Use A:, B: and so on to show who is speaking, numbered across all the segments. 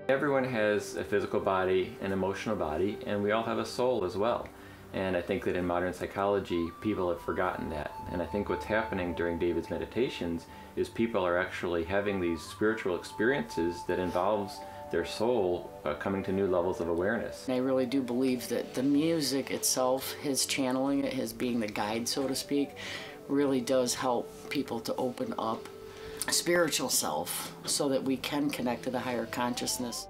A: Everyone has a physical body, an emotional body, and we all have a soul as well. And I think that in modern psychology, people have forgotten that. And I think what's happening during David's meditations is people are actually having these spiritual experiences that involves their soul coming to new levels of awareness.
B: I really do believe that the music itself, his channeling it, his being the guide, so to speak, really does help people to open up a spiritual self so that we can connect to the higher consciousness.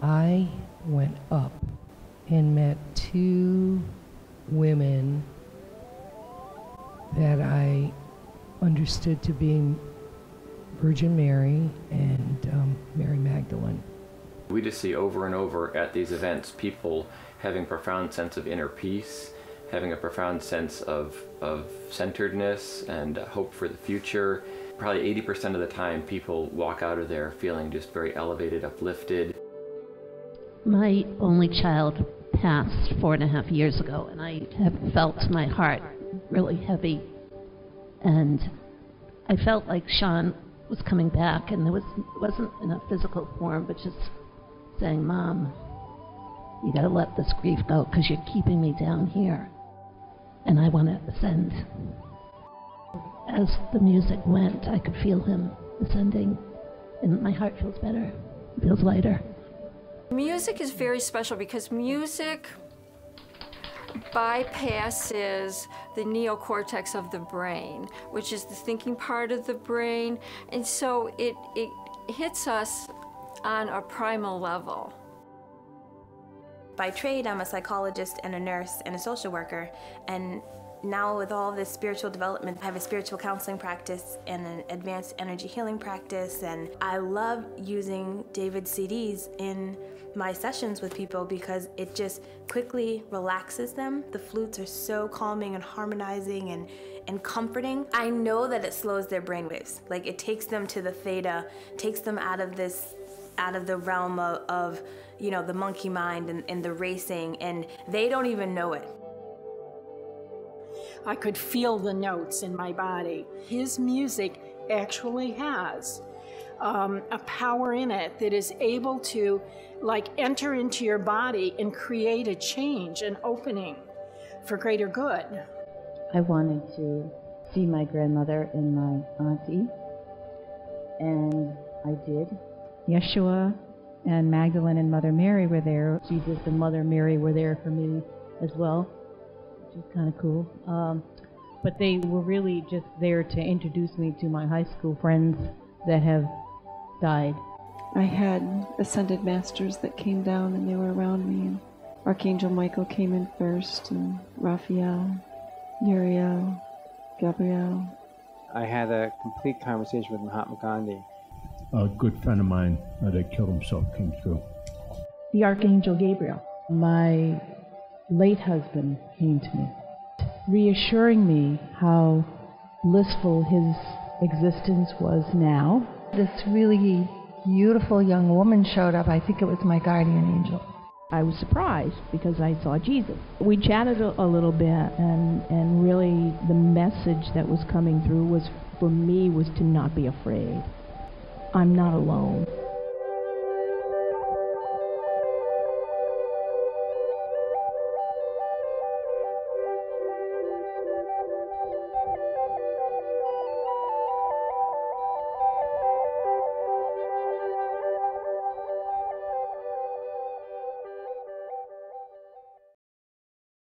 C: I went up and met two women that I understood to be Virgin Mary and Mary Magdalene.
A: We just see over and over at these events people having a profound sense of inner peace, having a profound sense of centeredness and hope for the future. Probably 80% of the time people walk out of there feeling just very elevated, uplifted.
D: My only child passed 4.5 years ago, and I have felt my heart really heavy. And I felt like Sean was coming back, and wasn't in a physical form, but just saying, "Mom, you gotta let this grief go because you're keeping me down here, and I want to ascend." As the music went, I could feel him ascending, and my heart feels better, it feels lighter.
E: Music is very special because music bypasses the neocortex of the brain, which is the thinking part of the brain, and so it hits us on a primal level.
F: By trade, I'm a psychologist and a nurse and a social worker, and now with all this spiritual development, I have a spiritual counseling practice and an advanced energy healing practice, and I love using David's CDs in my sessions with people because it just quickly relaxes them. The flutes are so calming and harmonizing and comforting. I know that it slows their brainwaves. Like, it takes them to the theta, takes them out of the realm of you know, the monkey mind and the racing, and they don't even know it.
G: I could feel the notes in my body. His music actually has a power in it that is able to, like, enter into your body and create a change, an opening for greater good.
H: I wanted to see my grandmother and my auntie, and I did. Yeshua and Magdalene and Mother Mary were there. Jesus and Mother Mary were there for me as well, which is kind of cool. But they were really just there to introduce me to my high school friends that have died.
I: I had ascended masters that came down and they were around me. And Archangel Michael came in first, and Raphael, Uriel, Gabriel.
J: I had a complete conversation with Mahatma Gandhi.
K: A good friend of mine that killed himself came through.
C: The Archangel Gabriel. My late husband came to me, reassuring me how blissful his existence was now.
L: This really beautiful young woman showed up. I think it was my guardian angel.
M: I was surprised because I saw Jesus. We chatted a little bit, and really the message that was coming through was, for me, was to not be afraid. I'm not alone.